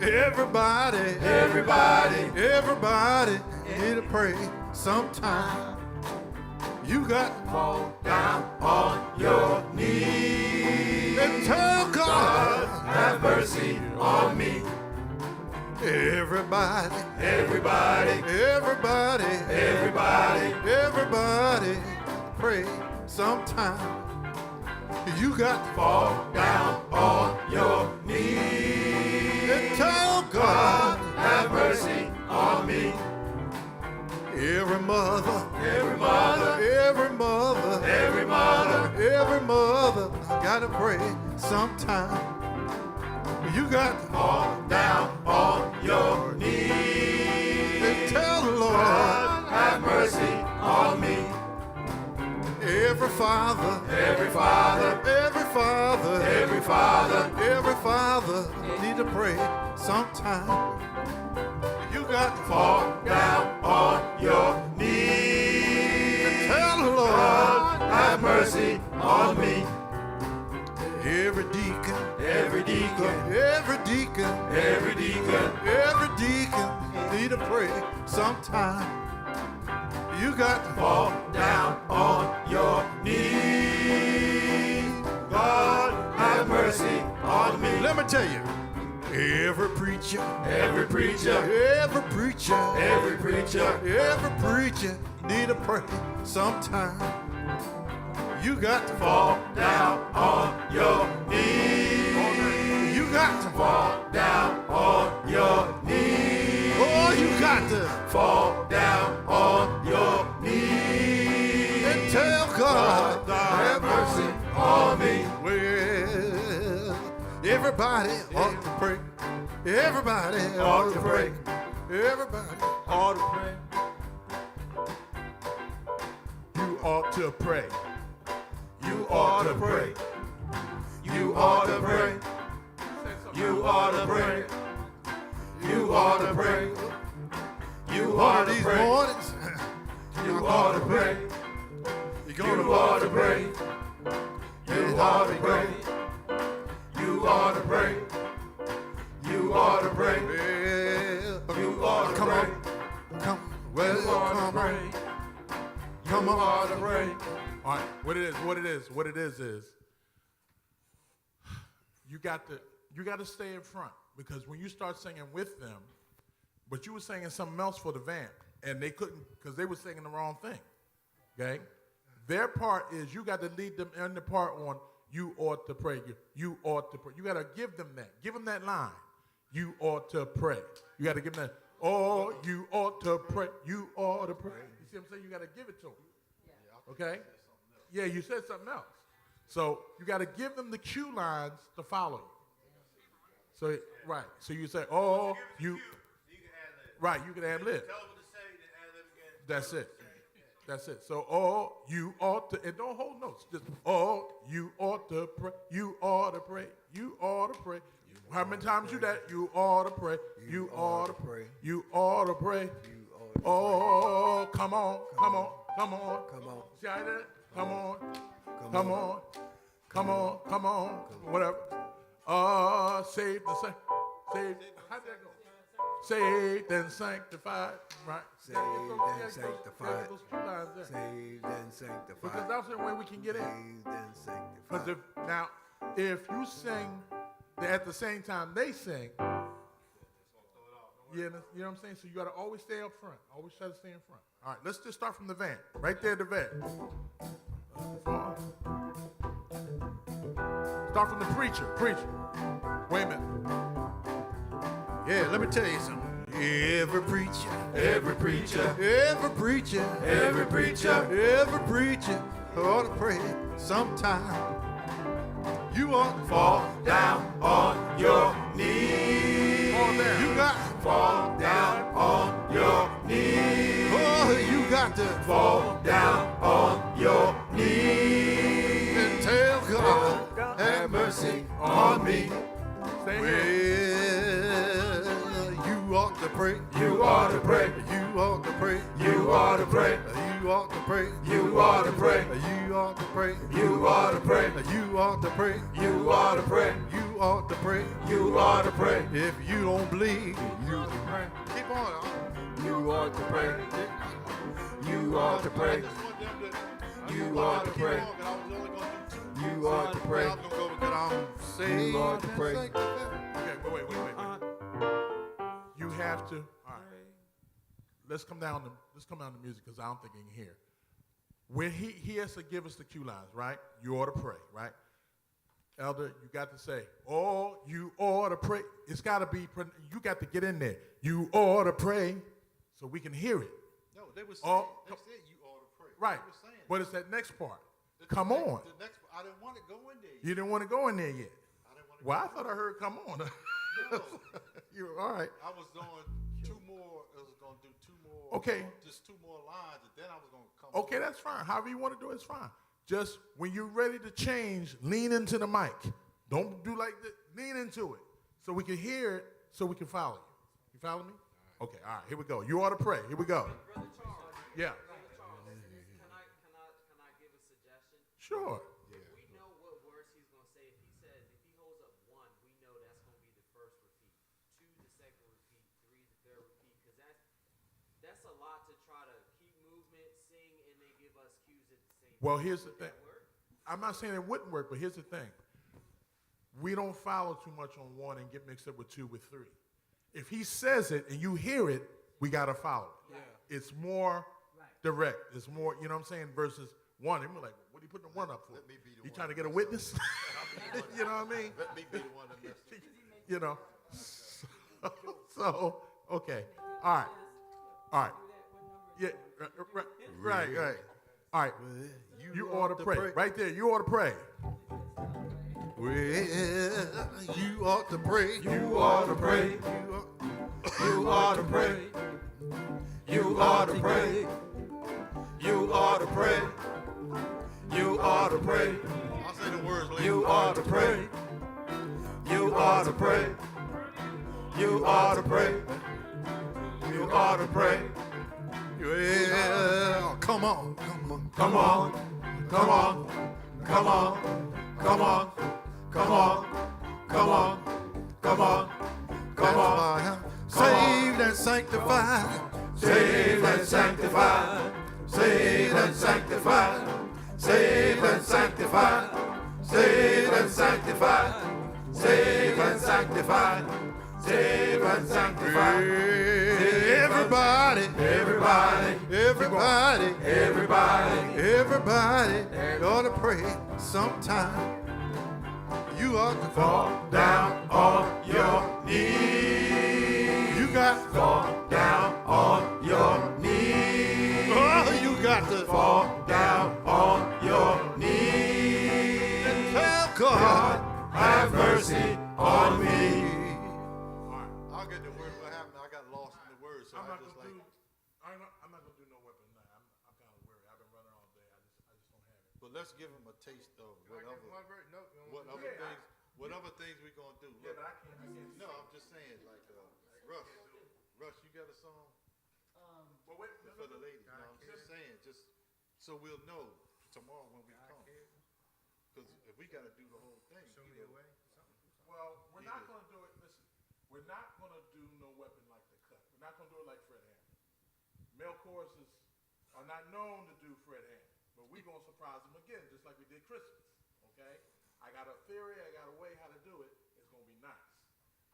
everybody need to pray sometime. You got to fall down on your knees and tell God, have mercy on me. Everybody pray sometime. You got to fall down on your knees and tell God, have mercy on me. Every mother gotta pray sometime. You got to fall down on your knees and tell the Lord, have mercy on me. Every father need to pray sometime. You got to fall down on your knees and tell the Lord, have mercy on me. Every deacon need to pray sometime. You got to fall down on your knees. God, have mercy on me. Let me tell you, every preacher, every preacher, every preacher, every preacher, every preacher need a prayer sometime. You got to fall down on your knees. You got to fall down on your knees. Oh, you got to fall down on your knees and tell God, have mercy on me. Well, everybody ought to pray. Everybody ought to pray. Everybody ought to pray. You ought to pray. You ought to pray. You ought to pray. You ought to pray. You ought to pray. You ought to pray. You ought to pray. You ought to pray. You ought to pray. You ought to pray. You ought to pray. You ought to pray. Come, well, come on. Come on to pray. All right, what it is you got to stay in front, because when you start singing with them, but you were singing something else for the vamp, and they couldn't, because they were singing the wrong thing. Okay? Their part is you got to lead them in the part on you ought to pray. You ought to pray. You got to give them that. Give them that line. You ought to pray. You got to give them that. Oh, you ought to pray. You ought to pray. You see what I'm saying? You got to give it to them. Okay? Yeah, you said something else. So you got to give them the cue lines to follow you. So, right. So you say, oh, you. Right, you can ad lib. That's it. That's it. So, oh, you ought to, and don't hold notes. Just, oh, you ought to pray. You ought to pray. You ought to pray. How many times you that? You ought to pray. You ought to pray. You ought to pray. Oh, come on, come on, come on. Come on. See how I did it? Come on. Come on. Come on. Come on. Whatever. Saved and sanctified. Saved. How'd that go? Saved and sanctified. Right. Saved and sanctified. Saved and sanctified. Because that's the way we can get in. Saved and sanctified. Because if you sing at the same time they sing, you know what I'm saying? So you got to always stay up front. Always try to stay in front. All right, let's just start from the van. Right there, the van. Start from the preacher. Wait a minute. Yeah, let me tell you something. Every preacher, every preacher, every preacher, every preacher, every preacher ought to pray sometime. You ought to fall down on your knees. You got to fall down on your knees. Oh, you got to fall down on your knees and tell God, have mercy on me. You ought to pray. You ought to pray. You ought to pray. You ought to pray. You ought to pray. You ought to pray. You ought to pray. You ought to pray. You ought to pray. You ought to pray. You ought to pray. You ought to pray. If you don't believe, you ought to pray. Keep on. You ought to pray. You ought to pray. You ought to pray. You ought to pray. You ought to pray. Okay, wait. You have to. All right. Let's come down to music, because I don't think he can hear. When he has to give us the cue lines, right? You ought to pray, right? Elder, you got to say, oh, you ought to pray. It's got to be, you got to get in there. You ought to pray so we can hear it. No, they were saying, they said you ought to pray. Right. They were saying But it's that next part. Come on. The next, I didn't want to go in there yet. You didn't want to go in there yet. I didn't want to Well, I thought I heard come on. No. You all right. I was doing two more, I was going to do two more. Okay. Just two more lines, and then I was going to come. Okay, that's fine. However you want to do it, it's fine. Just when you're ready to change, lean into the mic. Don't do like this. Lean into it so we can hear it, so we can follow you. You follow me? Okay, all right, here we go. You ought to pray. Here we go. Yeah. Can I give a suggestion? Sure. We know what words he's going to say. If he holds up 1, we know that's going to be the first repeat. 2, the second repeat. 3, the third repeat. Because that's a lot to try to keep movement, Well, here's the thing. I'm not saying it wouldn't work, but here's the thing. We don't follow too much on 1 and get mixed up with 2 with 3. If he says it and you hear it, we got to follow it. Yeah. It's more direct. It's more, you know what I'm saying, versus 1. And we're like, what are you putting the 1 up for? You trying to get a witness? You know what I mean? Let me be the one that messed up. You know. So, okay. All right. All right. Yeah, right. All right. You ought to pray. Right there, you ought to pray. Well, you ought to pray. You ought to pray. You ought to pray. You ought to pray. You ought to pray. You ought to pray. I'll say the words later. You ought to pray. You ought to pray. You ought to pray. You ought to pray. Yeah, come on. Come on. Come on. Come on. Come on. Come on. Come on. Come on. Come on. Saved and sanctified. Saved and sanctified. Saved and sanctified. Saved and sanctified. Saved and sanctified. Saved and sanctified. Saved and sanctified. Everybody. Everybody. Everybody. Everybody. Everybody ought to pray sometime. You ought to Fall down on your knees. You got Fall down on your knees. oh, you got to Fall down on your knees. tell God, Have mercy on me. I'll get the word. What happened? I got lost in the words, so I'm I not just gonna like. do. I'm not gonna do no weapon tonight. I'm kind of weary. I've been running all day. I just don't have it. But let's give him a taste of whatever Yeah, whatever things we're gonna do. Yeah, but I can't. No, I'm just saying, like Russ, you got a song Well, wait. for the ladies? No, I'm just saying, just so we'll know tomorrow when we come. Because if we got to do the whole thing, Show me a way. Well, we're not gonna do it. Listen, we're not gonna do no weapon like the cut. We're not gonna do it like Fred Hammond. Male choruses are not known to do Fred Hammond, but we're gonna surprise them again, just like we did Christmas. Okay? I got a theory. I got a way how to do it. It's gonna be nice.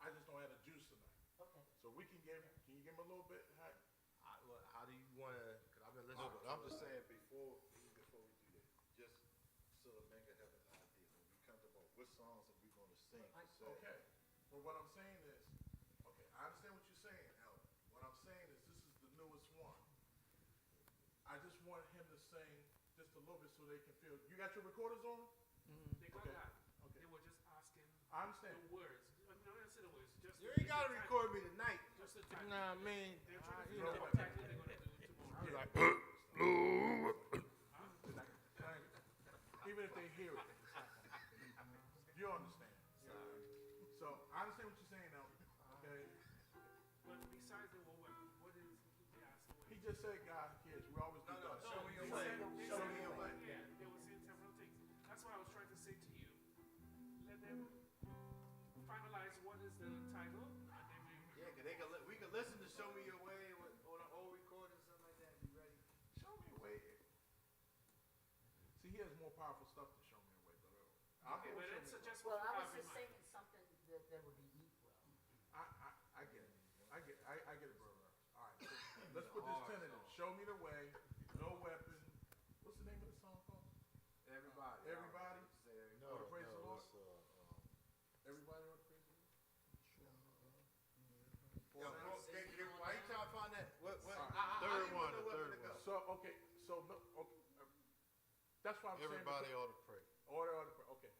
I just don't have the juice tonight. Okay. So we can give. Can you give him a little bit? How do you want to? Because I've been no, listening. but I'm just saying before we do that, just so the man can have an idea when we come to what songs are we going to sing? Okay. Well, what I'm saying is, okay, I understand what you're saying, Earl. What I'm saying is this is the newest one. I just want him to sing just a little bit so they can feel. You got your recorders on? They got Okay. that. Okay. They were just asking I understand. the words. I mean, I didn't say the words. Just You ain't got to record me tonight. Just the title. Nah, I mean, They're trying to you figure know. out what title they're going to do tomorrow. Even if they hear it, you understand. So I understand what you're saying, Earl. Okay. But besides the word, what is he asked? He just said, God cares. We always do that. Show me your They way. said- Show me your way. Yeah, they were saying several things. That's why I was trying to say to you, let them finalize what is the title, and then we Yeah, because we can listen to Show Me Your Way on an old recording or something like that. You ready? Show me a way. See, he has more powerful stuff to show me a way, but I'll Okay, go but show it's me a way. just Well, what I you was have in just mind. singing something that would be equal. I get it. I get it, brother. All right, so let's put this tentative. Show me the way. No weapon. What's the name of the song called? Everybody. Everybody. No, Ought to praise the Lord. it's, Everybody ought to praise the Lord. Yo, why you trying to find that? What? Third one, the third one. So okay, that's why I'm Everybody saying. ought to pray. Order. Okay.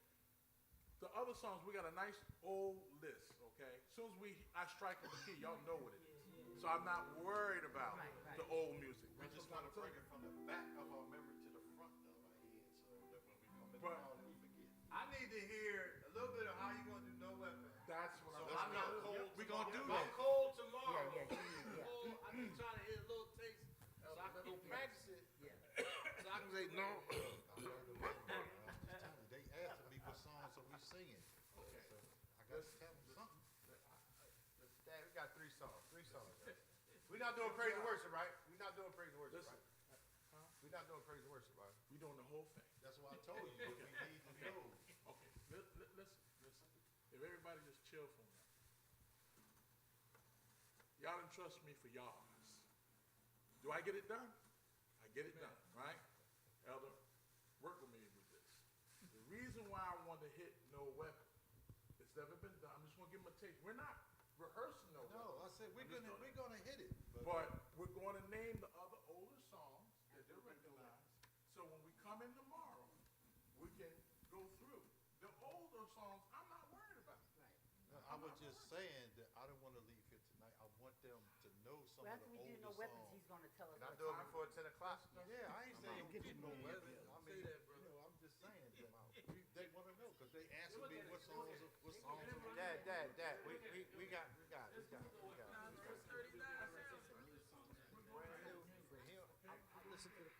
The other songs, we got a nice old list. Okay. As soon as I strike the key, y'all know what it is. So I'm not worried about the old music. We just want to bring it from the back of our memory to the front of our head so that when we come in But- tomorrow, we forget. I need to hear a little bit of how you going to do No Weapon. That's what So I'm not cold. cold We gonna do tomorrow. that. I'm cold tomorrow. Yeah, yeah. Cold, I've been trying to hear a little taste so I can practice it. Yeah. So I can say no. They asking me what songs are we singing. Okay. So I got to tell them something. Dad, we got three songs. We're not doing praise and worship, right? We're not doing praise and worship, right? We're not doing praise and worship, right? We doing the whole thing. That's why I told you, we need to know. Okay, listen. If everybody just chill for a minute. Y'all entrust me for y'all. Do I get it done? I get it done, right? Elder, work with me with this. The reason why I want to hit no weapon, it's never been done. I'm just going to give them a taste. We're not rehearsing no weapon. No, I said we're gonna hit it. But we're going to name the other older songs that they recognize. So when we come in tomorrow, we can go through. The older songs, I'm not worried about. I was just saying that I don't want to leave here tonight. I want them to know some Well, of after the we do older no weapons, songs. he's gonna tell us Can I what do it time. before 10 o'clock? Yeah, I ain't saying get no weapon. I mean, I'm just saying they want to know because they asked me what songs. Dad, we got. Listen to the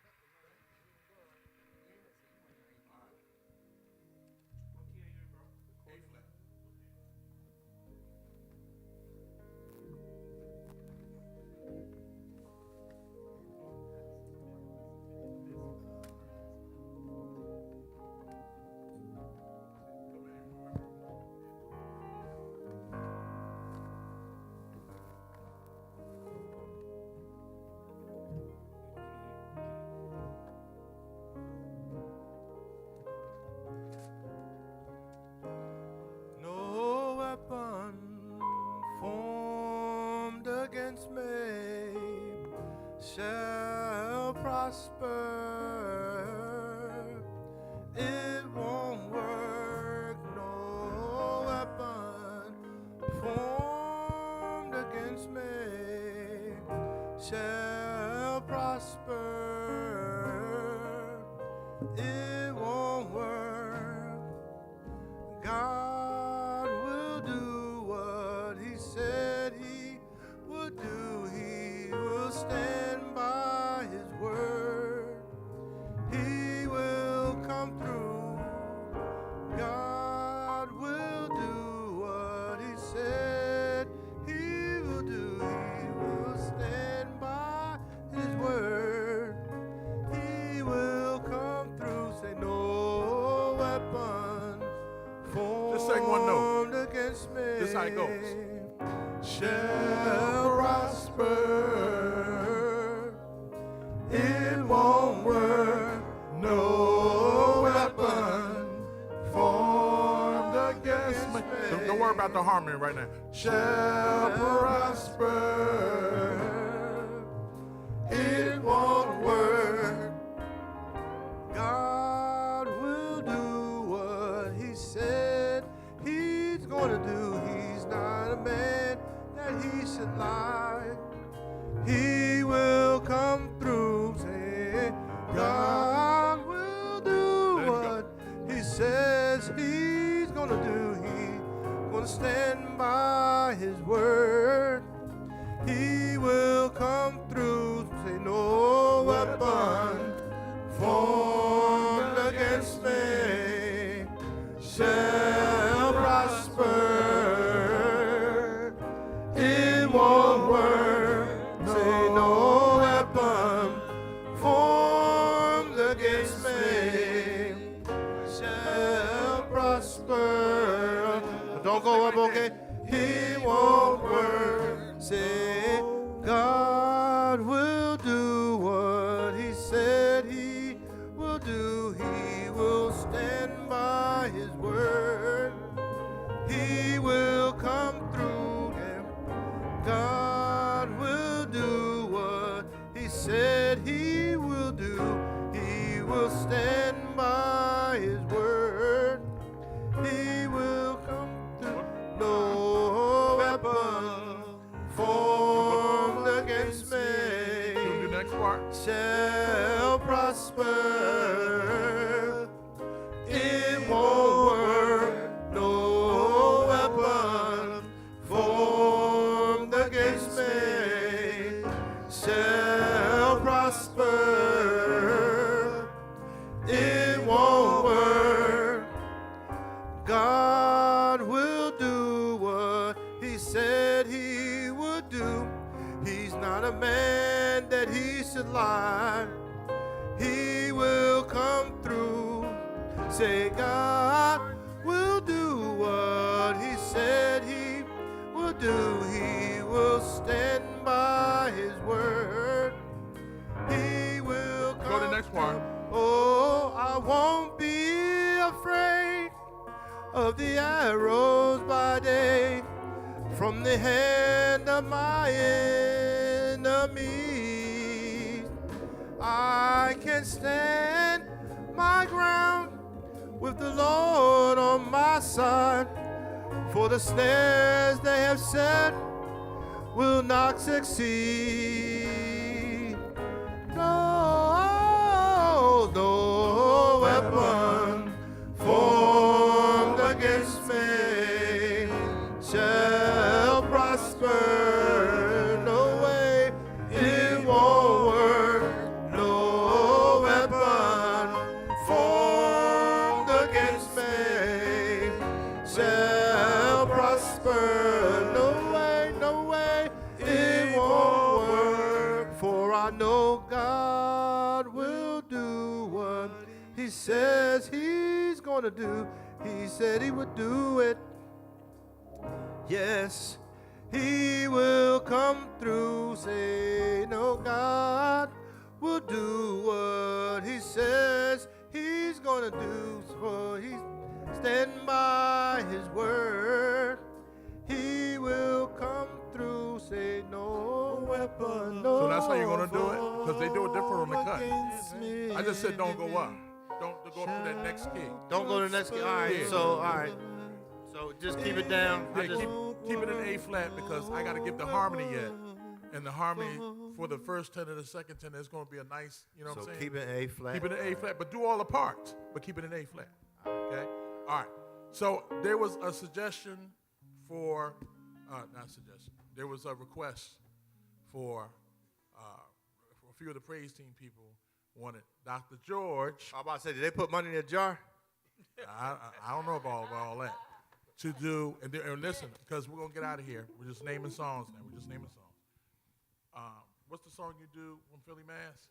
A flat. No weapon formed against me shall prosper. It won't work. No weapon formed against me shall prosper. It won't work. God will do what he said he would do. He will stand by his word. He will come through. God will do what he said he will do. He will stand by his word. He will come through. Say no weapon Just sing one note. formed against me. This is how it goes. Shall prosper. It won't work. No weapon formed against me. Don't worry about the harmony right now. Shall prosper. It won't work. God will do what he said he's gonna do. He's not a man that he should lie. He will come through. Say, God will do what he says he's gonna do. He's gonna stand by his word. He will come through. Say, no weapon formed against me shall prosper. It won't work. Say, no weapon formed against me shall prosper. Don't go up, okay? It won't work. Say, God will do what he said he will do. He will stand by his word. He will come through. And God will do what he said he will do. He will stand by his word. He will come through. No weapon formed against Do the me next part. shall prosper. It won't work. No weapon formed against me shall prosper. It won't work. God will do what he said he would do. He's not a man that he should lie. He will come Say God will do what he said he will do. He will stand by his word. He will come. Go to the next part. Oh, I won't be afraid of the arrows by day from the hand of my enemies. I can stand my ground with the Lord on my side, for the snares they have set will not succeed. No, no weapon formed against me shall prosper. No way, it won't work. No weapon formed against me shall prosper. No way, it won't work. For I know God will do what he says he's gonna do. He said he would do it. Yes, he will come through. Say, no, God will do what he says he's gonna do. For he's standing by his word. He will come through. Say, no weapon, no. So that's how you're going to do it? Because they do it different on the cut. against me. I just said don't go up. Don't go up to that next key. Don't go to the next key. All right, Yeah. so, all right. So just keep it down. I Yeah, just, keep it in A flat because I got to give the harmony yet. And the harmony for the first 10 and the second 10 is going to be a nice, you know what I'm so saying? keep it A flat. Keep it in A flat, but do all the parts, but keep it in A flat. Okay? All right. So there was a suggestion for, not suggestion, there was a request for a few of the praise team people wanted Dr. George. I'm about to say, did they put money in a jar? I don't know about all that. To do, and listen, because we're going to get out of here. We're just naming songs now. We're just naming songs. What's the song you do on Philly Mass?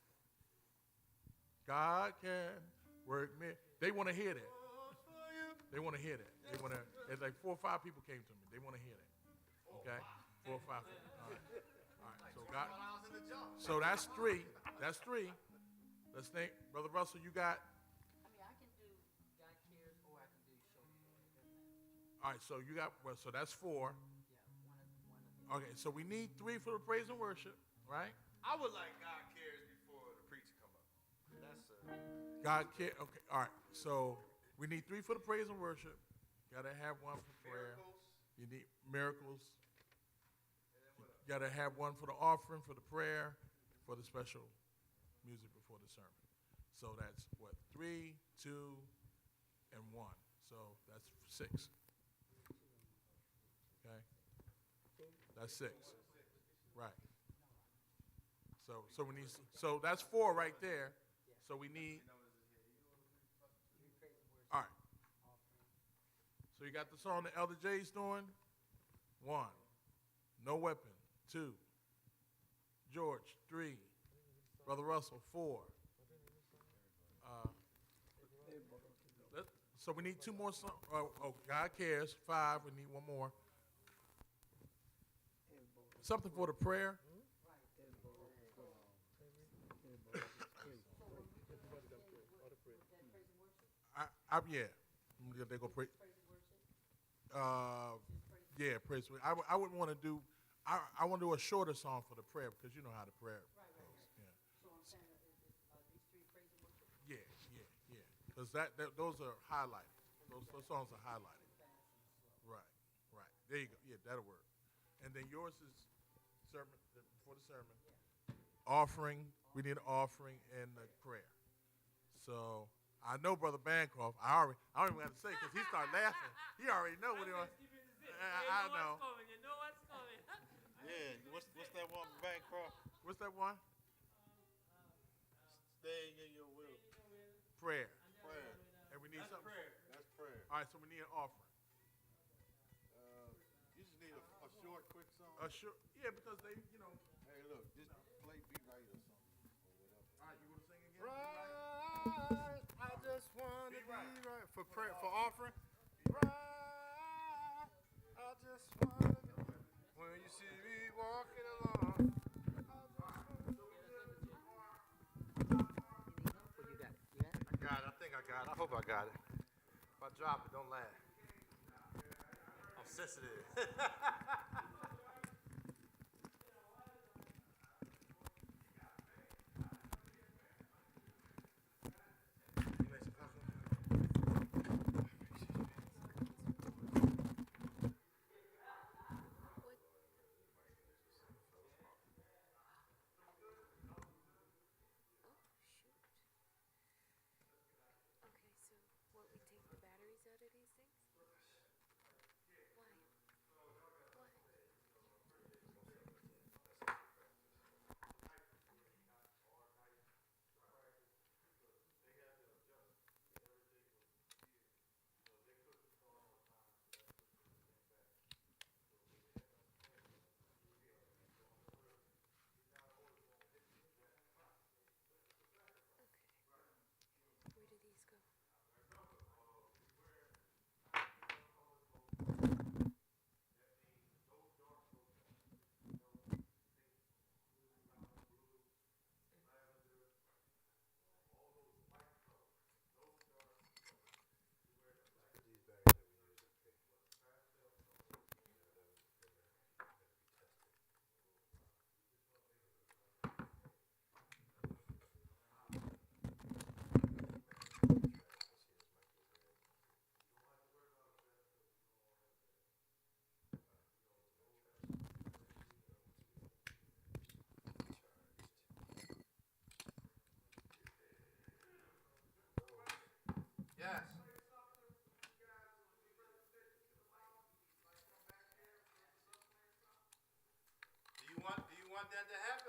God can work me. They want to hear that. They want to hear that. They want to. It's like 4 or 5 people came to me. They want to hear that. Okay, 4 or 5 people. All right. All right. So God. So that's 3. That's 3. Let's think, Brother Russell. You got. I can do God Cares or I can do Show Me. All right. So you got. Well, so that's 4. Okay. So we need 3 for the praise and worship, right? I would like God cares before the preacher come up. That's God care. Okay. All right. So we need 3 for the praise and worship. Got to have 1 for prayer. You need miracles. You got to have 1 for the offering, for the prayer, for the special music before the sermon. So that's what, 3, 2, and 1. So that's 6. Okay. That's 6. Right. So we need. So that's 4 right there. So we need. All right. So you got the song that Elder J's doing. 1. No Weapon. 2. George. 3. Brother Russell. 4. So we need 2 more songs. God Cares. 5. We need 1 more. Something for the prayer. Yeah. They go pray. Yeah, praise. I wouldn't want to do. I want to do a shorter song for the prayer because you know how the prayer goes. Yeah. So I'm saying these 3 praise and worship. Yeah. Because those are highlighted. Those songs are highlighted. Right. There you go. Yeah, that'll work. And then yours is sermon before the sermon. Offering. We need an offering and the prayer. So I know Brother Bancroft. I don't even have to say because he started laughing. He already know what he wants. I know. You know what's coming. Yeah, what's that one from Bancroft? What's that one? Staying in your will. Prayer. Prayer. And we need something. That's prayer. All right, so we need an offering. You just need a short, quick song. Sure. Yeah, because they, you know. Hey, look, just play Be Right or something. Or whatever. All right, you want to sing again? right. I just want to be right. for prayer, for offering. Right, I just wanna when you see me walking along. I got it. I think I got it. I hope I got it. If I drop it, don't laugh. I'm sensitive. Okay, so what, we take the batteries out of these things? Why? Why? Where do these go? Yes. Do you want that to happen?